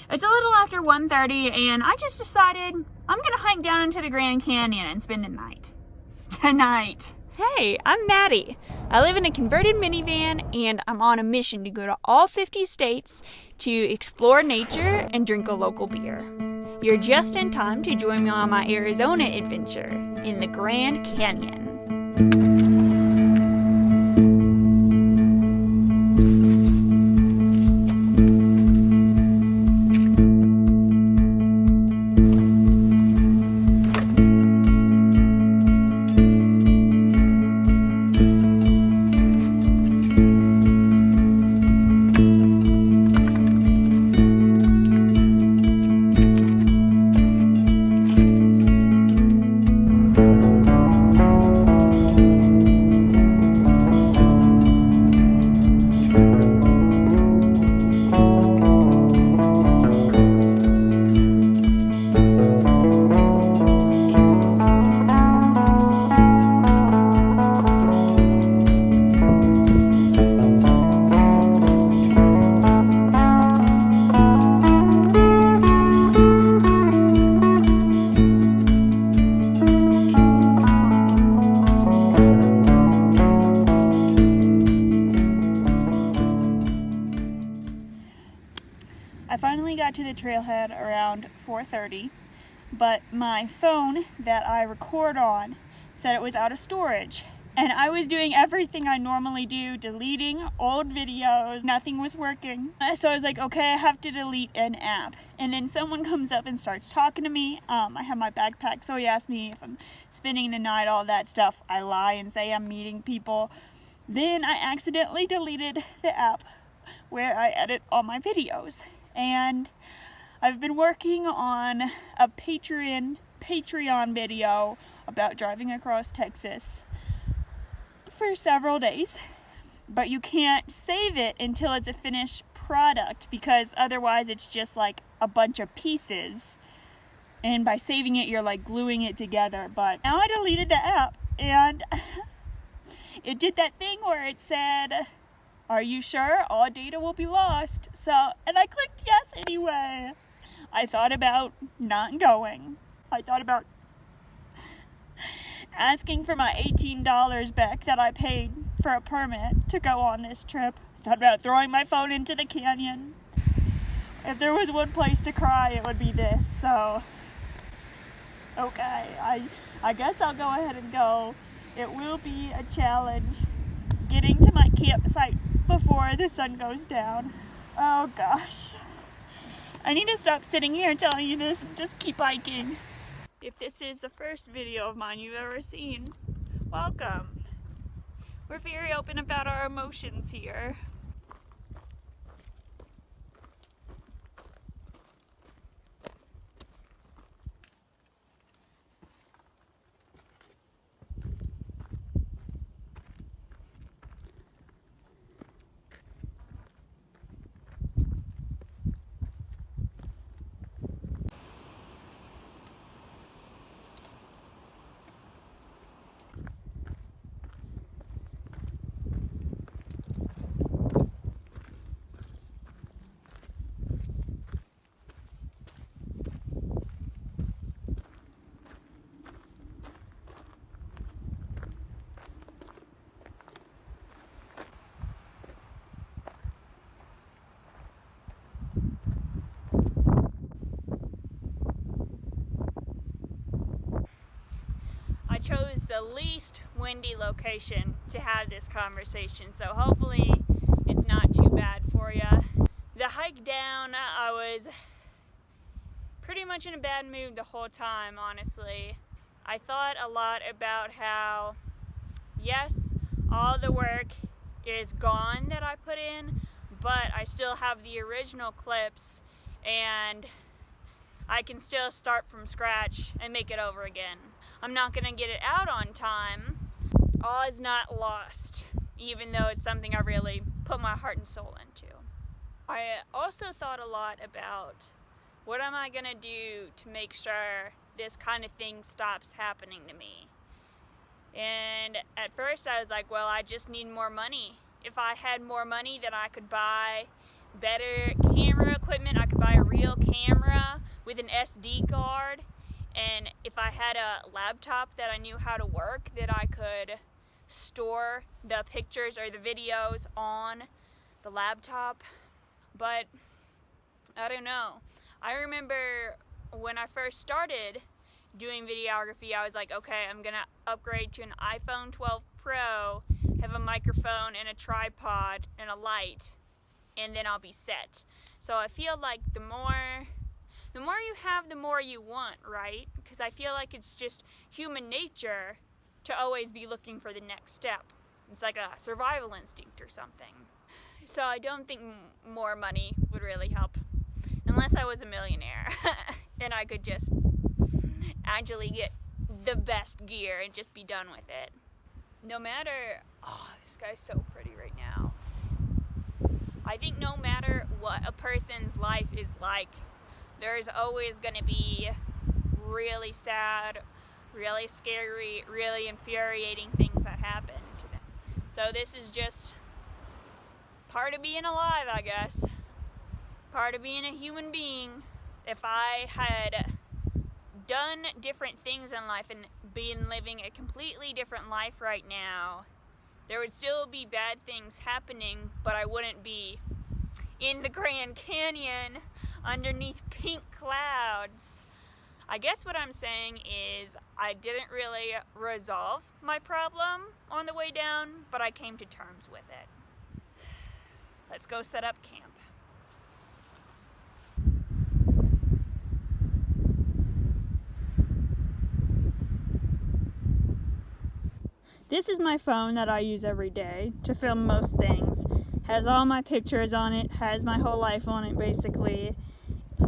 It's a little after 1:30 and I just decided I'm gonna hike down into the Grand Canyon and spend the night. Tonight. Hey, I'm Maddie. I live in a converted minivan and I'm on a mission to go to all 50 states to explore nature and drink a local beer. You're just in time to join me on my Arizona adventure in the Grand Canyon. I finally got to the trailhead around 4:30, but my phone that I record on said it was out of storage. And I was doing everything I normally do, deleting old videos, nothing was working. So I was like, okay, I have to delete an app. And then someone comes up and starts talking to me. I have my backpack, so he asked me if I'm spending the night, all that stuff. I lie and say I'm meeting people. Then I accidentally deleted the app where I edit all my videos. And I've been working on a Patreon video about driving across Texas for several days, but you can't save it until it's a finished product because otherwise it's just like a bunch of pieces, and by saving it you're like gluing it together. But now I deleted the app and it did that thing where it said, "Are you sure? All data will be lost." And I clicked yes anyway. I thought about not going. I thought about asking for my $18 back that I paid for a permit to go on this trip. I thought about throwing my phone into the canyon. If there was one place to cry, it would be this. So, okay, I guess I'll go ahead and go. It will be a challenge getting to my campsite before the sun goes down. Oh gosh. I need to stop sitting here telling you this and just keep hiking. If this is the first video of mine you've ever seen, welcome. We're very open about our emotions here. I chose the least windy location to have this conversation, so hopefully it's not too bad for you. The hike down, I was pretty much in a bad mood the whole time, honestly. I thought a lot about how, yes, all the work is gone that I put in, but I still have the original clips and I can still start from scratch and make it over again. I'm not gonna get it out on time. All is not lost, even though it's something I really put my heart and soul into. I also thought a lot about what am I gonna do to make sure this kind of thing stops happening to me. And at first I was like, well, I just need more money. If I had more money, then I could buy better camera equipment. I could buy a real camera with an SD card, and if I had a laptop that I knew how to work, that I could store the pictures or the videos on the laptop. But I don't know. I remember when I first started doing videography, I was like, okay, I'm gonna upgrade to an iPhone 12 Pro, have a microphone and a tripod and a light, and then I'll be set. So I feel like the more you have, the more you want, right? Because I feel like it's just human nature to always be looking for the next step. It's like a survival instinct or something. So I don't think more money would really help, unless I was a millionaire and I could just actually get the best gear and just be done with it. No matter, oh, this guy's so pretty right now. I think no matter what a person's life is like, there's always gonna be really sad, really scary, really infuriating things that happen to them. So this is just part of being alive, I guess. Part of being a human being. If I had done different things in life and been living a completely different life right now, there would still be bad things happening, but I wouldn't be in the Grand Canyon underneath pink clouds. I guess what I'm saying is I didn't really resolve my problem on the way down, but I came to terms with it. Let's go set up camp. This is my phone that I use every day to film most things. Has all my pictures on it, has my whole life on it basically.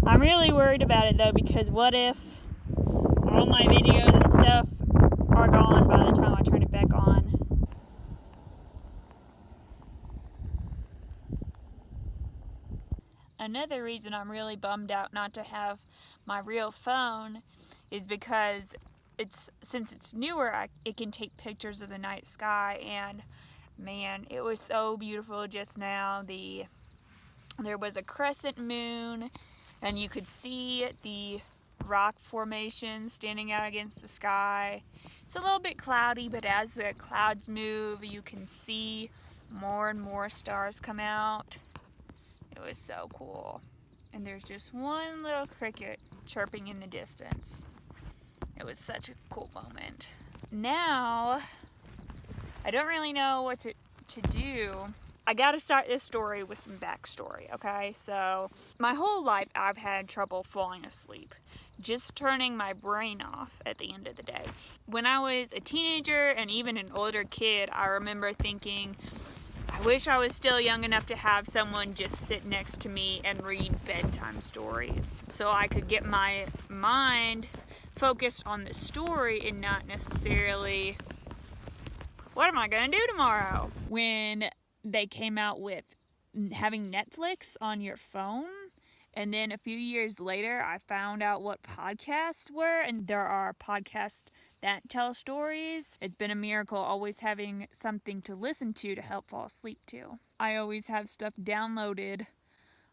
I'm really worried about it though, because what if all my videos and stuff are gone by the time I turn it back on? Another reason I'm really bummed out not to have my real phone is because since it's newer, it can take pictures of the night sky, and man, it was so beautiful just now. There was a crescent moon, and you could see the rock formation standing out against the sky. It's a little bit cloudy, but as the clouds move, you can see more and more stars come out. It was so cool. And there's just one little cricket chirping in the distance. It was such a cool moment. Now, I don't really know what to do. I gotta start this story with some backstory, okay? So, my whole life I've had trouble falling asleep, just turning my brain off at the end of the day. When I was a teenager and even an older kid, I remember thinking, I wish I was still young enough to have someone just sit next to me and read bedtime stories, so I could get my mind focused on the story and not necessarily, what am I gonna do tomorrow? When they came out with having Netflix on your phone, and then a few years later I found out what podcasts were, and there are podcasts that tell stories. It's been a miracle always having something to listen to help fall asleep to. I always have stuff downloaded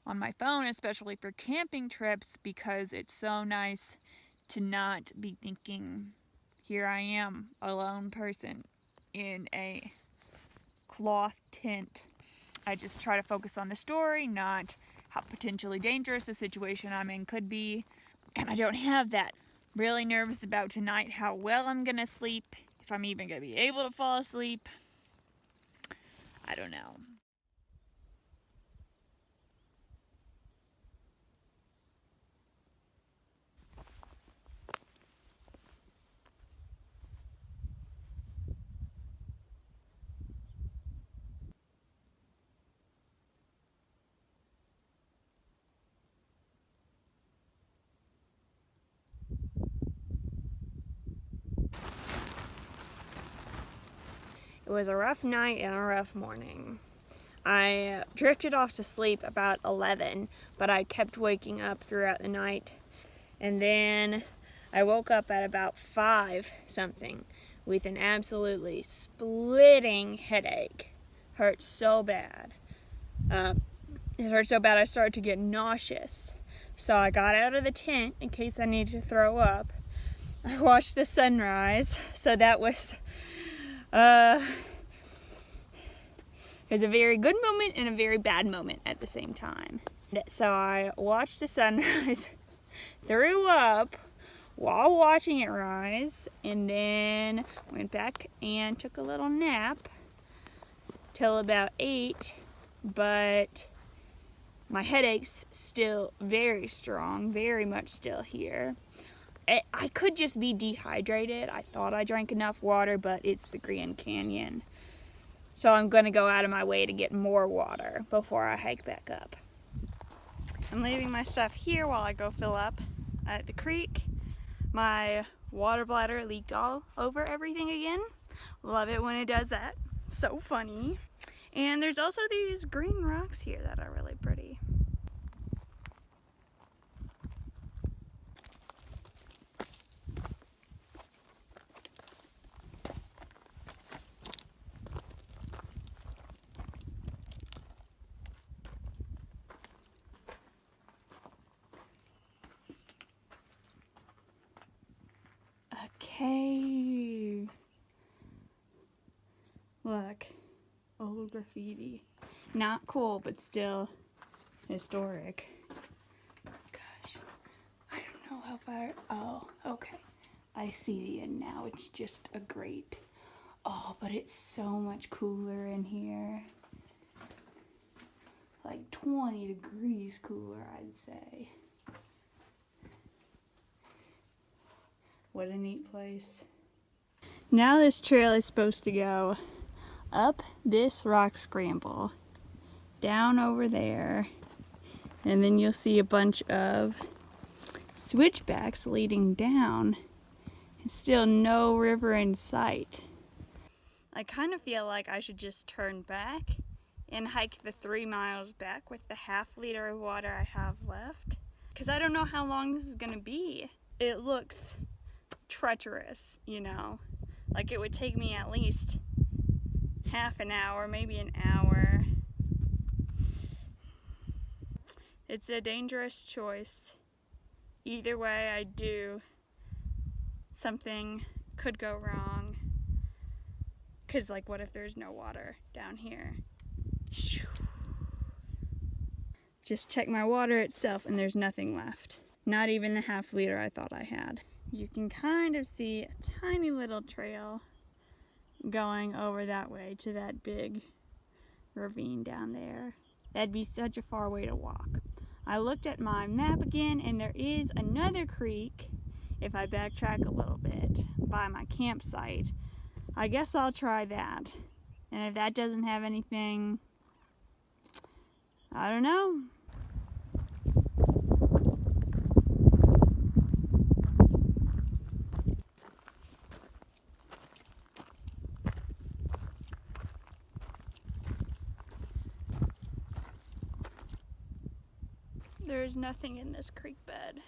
on my phone, especially for camping trips, because it's so nice to not be thinking, here I am, a lone person in a cloth tent. I just try to focus on the story, not how potentially dangerous the situation I'm in could be. And I don't have that. Really nervous about tonight, how well I'm gonna sleep, if I'm even gonna be able to fall asleep. I don't know. It was a rough night and a rough morning. I drifted off to sleep about 11, but I kept waking up throughout the night. And then I woke up at about 5 something with an absolutely splitting headache. Hurt so bad. It hurt so bad I started to get nauseous. So I got out of the tent in case I needed to throw up. I watched the sunrise, so that was it was a very good moment and a very bad moment at the same time. So I watched the sunrise, threw up while watching it rise, and then went back and took a little nap till about 8, but my headache's still very strong, very much still here. I could just be dehydrated. I thought I drank enough water, but it's the Grand Canyon. So I'm gonna go out of my way to get more water before I hike back up. I'm leaving my stuff here while I go fill up at the creek. My water bladder leaked all over everything again. Love it when it does that. So funny. And there's also these green rocks here that are really pretty. Cave. Look, old graffiti. Not cool, but still historic. Gosh, I don't know how far. Oh, okay. I see the end now. It's just a grate. Oh, but it's so much cooler in here. Like 20 degrees cooler, I'd say. What a neat place. Now this trail is supposed to go up this rock scramble, down over there, and then you'll see a bunch of switchbacks leading down, and still no river in sight. I kind of feel like I should just turn back and hike the 3 miles back with the half-liter of water I have left, because I don't know how long this is gonna be. It looks treacherous, you know, like it would take me at least half an hour, maybe an hour. It's a dangerous choice. Either way I do, something could go wrong. Cause like, what if there's no water down here? Just check my water itself and there's nothing left. Not even the half-liter I thought I had. You can kind of see a tiny little trail going over that way to that big ravine down there. That'd be such a far way to walk. I looked at my map again and there is another creek if I backtrack a little bit by my campsite. I guess I'll try that. And if that doesn't have anything, I don't know. There is nothing in this creek bed.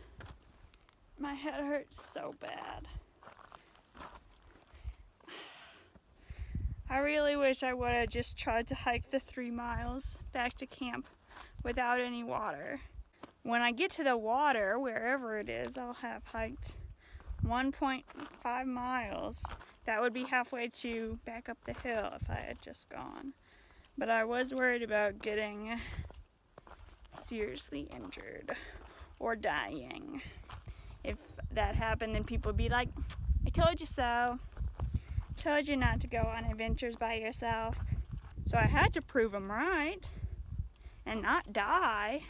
My head hurts so bad. I really wish I would have just tried to hike the 3 miles back to camp without any water. When I get to the water, wherever it is, I'll have hiked 1.5 miles. That would be halfway to back up the hill if I had just gone. But I was worried about getting seriously injured or dying. If that happened, then people would be like, I told you so. Told you not to go on adventures by yourself. So I had to prove them right and not die.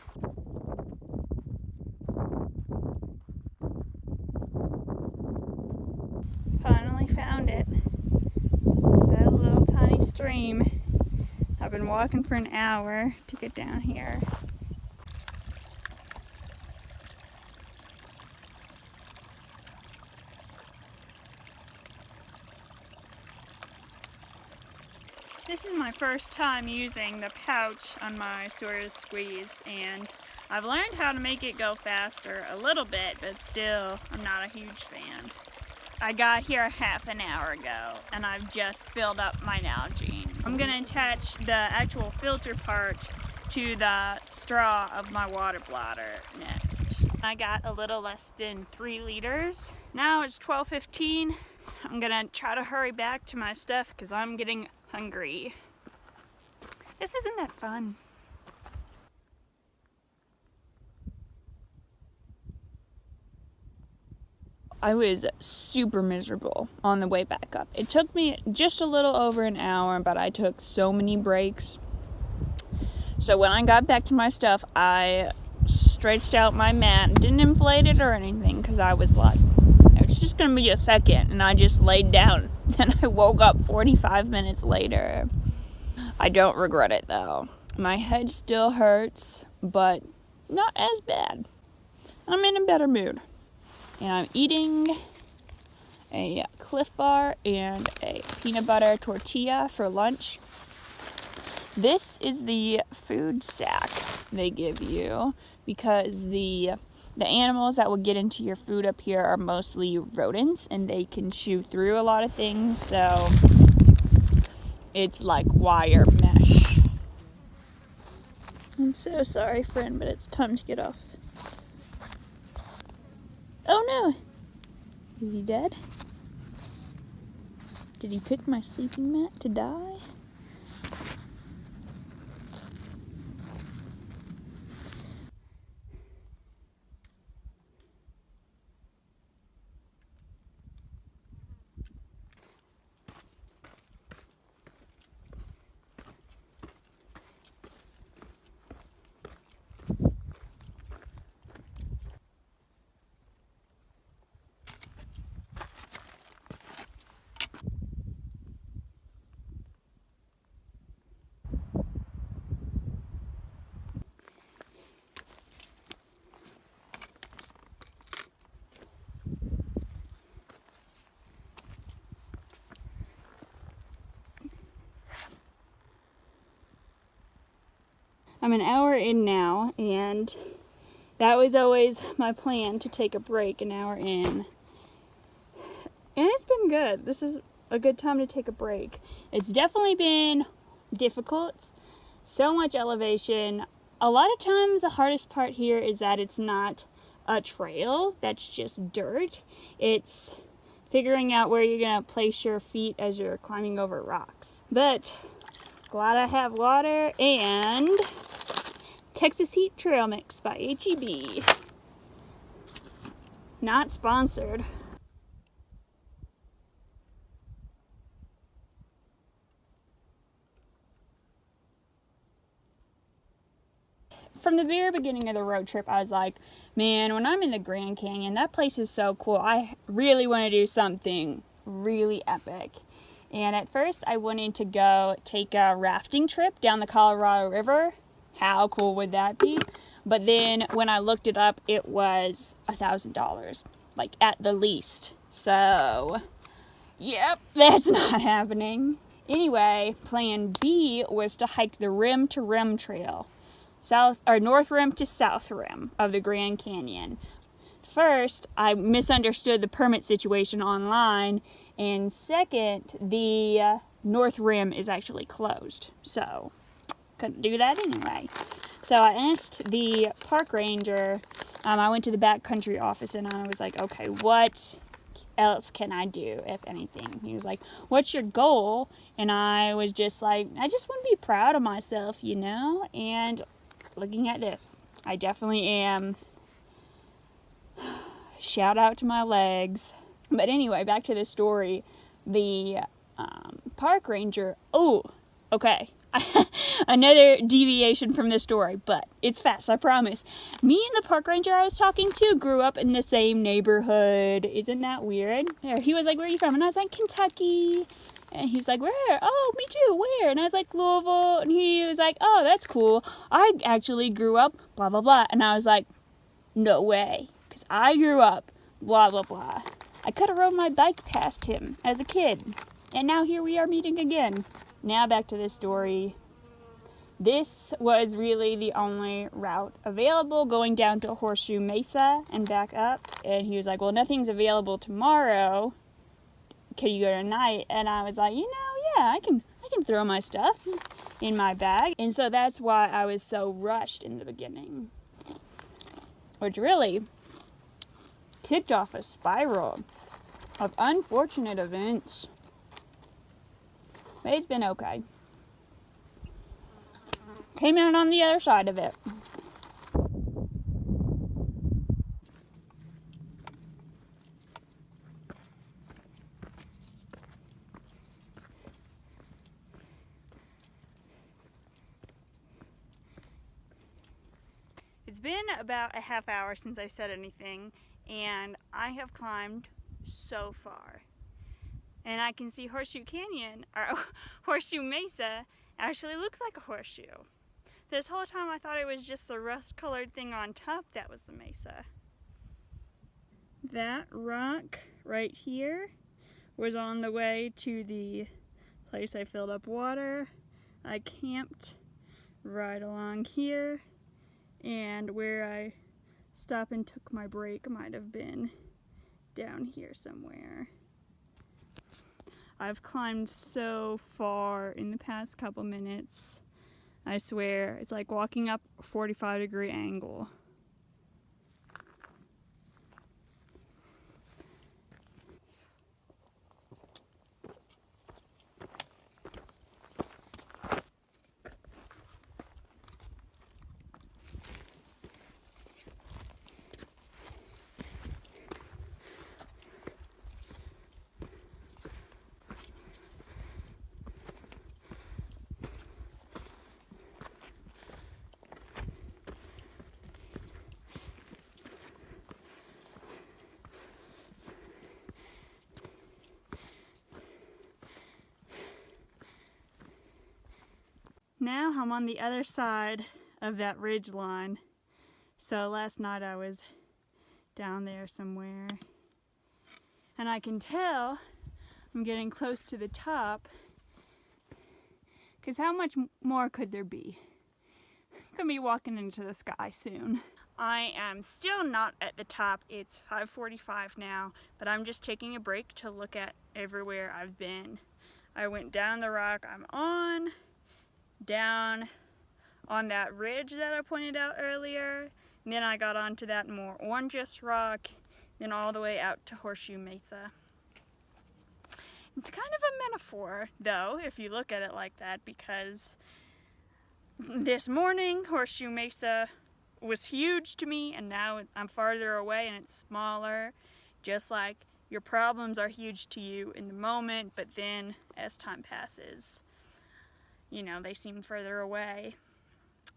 Finally found it. That little tiny stream. I've been walking for an hour to get down here. This is my first time using the pouch on my Sawyer Squeeze, and I've learned how to make it go faster a little bit, but still, I'm not a huge fan. I got here half an hour ago, and I've just filled up my Nalgene. I'm gonna attach the actual filter part to the straw of my water bladder next. I got a little less than 3 liters. Now it's 12:15. I'm gonna try to hurry back to my stuff because I'm getting hungry. This isn't that fun. I was super miserable on the way back up. It took me just a little over an hour, but I took so many breaks. So when I got back to my stuff, I stretched out my mat, didn't inflate it or anything, because I was like, it's just gonna be a second, and I just laid down. Then I woke up 45 minutes later. I don't regret it though. My head still hurts, but not as bad. I'm in a better mood. And I'm eating a Cliff Bar and a peanut butter tortilla for lunch. This is the food sack they give you because the animals that will get into your food up here are mostly rodents and they can chew through a lot of things, so it's like wire mesh. I'm so sorry, friend, but it's time to get off. Oh no! Is he dead? Did he pick my sleeping mat to die? I'm an hour in now, and that was always my plan, to take a break an hour in. And it's been good. This is a good time to take a break. It's definitely been difficult. So much elevation. A lot of times the hardest part here is that it's not a trail, that's just dirt. It's figuring out where you're gonna place your feet as you're climbing over rocks. But glad I have water and Texas Heat Trail Mix by H-E-B. Not sponsored. From the very beginning of the road trip, I was like, man, when I'm in the Grand Canyon, that place is so cool. I really want to do something really epic. And at first, I wanted to go take a rafting trip down the Colorado River. How cool would that be? But then when I looked it up, it was $1,000, like at the least. So, yep, that's not happening. Anyway, plan B was to hike the rim to rim trail. North rim to south rim of the Grand Canyon. First, I misunderstood the permit situation online, and second, the north rim is actually closed, so couldn't do that anyway. So I asked the park ranger, I went to the backcountry office and I was like, okay, what else can I do, if anything? He was like, what's your goal? And I was just like, I just want to be proud of myself, you know? And looking at this, I definitely am. Shout out to my legs. But anyway, back to the story. The park ranger, okay. Another deviation from the story, but it's fast, I promise. Me and the park ranger I was talking to grew up in the same neighborhood. Isn't that weird? He was like, where are you from? And I was like, Kentucky. And he was like, where? Oh, me too, where? And I was like, Louisville. And he was like, oh, that's cool. I actually grew up, blah, blah, blah. And I was like, no way. Because I grew up, blah, blah, blah. I could have rode my bike past him as a kid. And now here we are meeting again. Now back to this story. This was really the only route available, going down to Horseshoe Mesa and back up. And he was like, well, nothing's available tomorrow. Can you go tonight? And I was like, yeah, I can throw my stuff. in my bag. And so that's why I was so rushed in the beginning, which really kicked off a spiral of unfortunate events. But it's been okay. Came out on the other side of it. It's been about a half hour since I said anything, and I have climbed so far. And I can see Horseshoe Canyon, or Horseshoe Mesa, actually looks like a horseshoe. This whole time I thought it was just the rust-colored thing on top that was the mesa. That rock right here was on the way to the place I filled up water. I camped right along here, and where I stopped and took my break might have been down here somewhere. I've climbed so far in the past couple minutes. I swear, it's like walking up a 45-degree angle. Now I'm on the other side of that ridge line. So last night I was down there somewhere. And I can tell I'm getting close to the top. Because how much more could there be? I'm gonna be walking into the sky soon. I am still not at the top. It's 5:45 now, but I'm just taking a break to look at everywhere I've been. I went down the rock I'm on, down on that ridge that I pointed out earlier, and then I got onto that more orangish rock, then all the way out to Horseshoe Mesa. It's kind of a metaphor, though, if you look at it like that, because this morning Horseshoe Mesa was huge to me, and now I'm farther away and it's smaller, just like your problems are huge to you in the moment, but then as time passes, you know, they seem further away.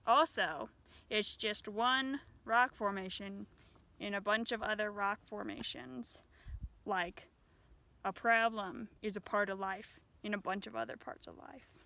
Also, it's just one rock formation in a bunch of other rock formations. Like, a problem is a part of life in a bunch of other parts of life.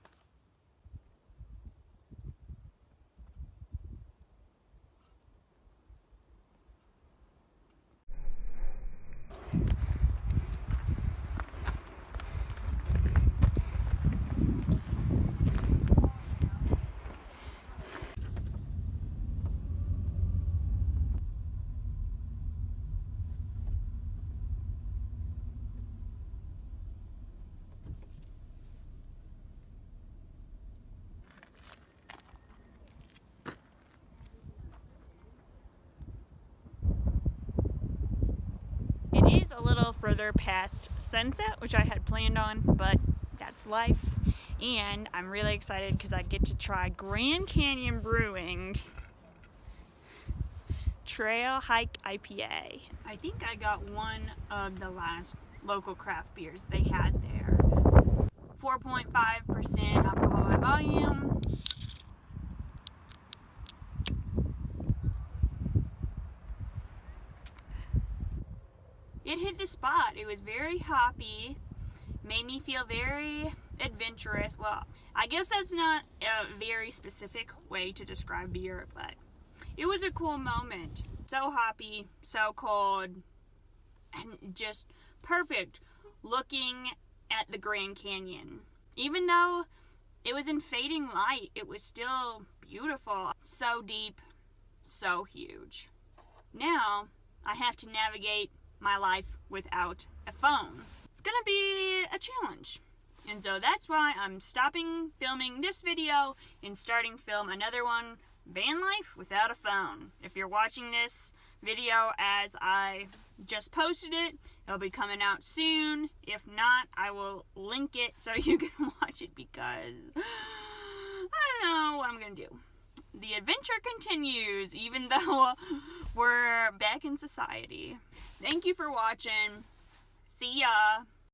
It is a little further past sunset, which I had planned on, but that's life. And I'm really excited because I get to try Grand Canyon Brewing Trail Hike IPA. I think I got one of the last local craft beers they had there. 4.5% alcohol by volume. It hit the spot. It was very hoppy, made me feel very adventurous. Well, I guess that's not a very specific way to describe beer, but it was a cool moment. So hoppy, so cold, and just perfect looking at the Grand Canyon. Even though it was in fading light, it was still beautiful. So deep, so huge. Now, I have to navigate my life without a phone. It's gonna be a challenge. And so that's why I'm stopping filming this video and starting to film another one, van life without a phone. If you're watching this video as I just posted it, it'll be coming out soon. If not, I will link it so you can watch it, because I don't know what I'm gonna do. The adventure continues even though we're back in society. Thank you for watching. See ya.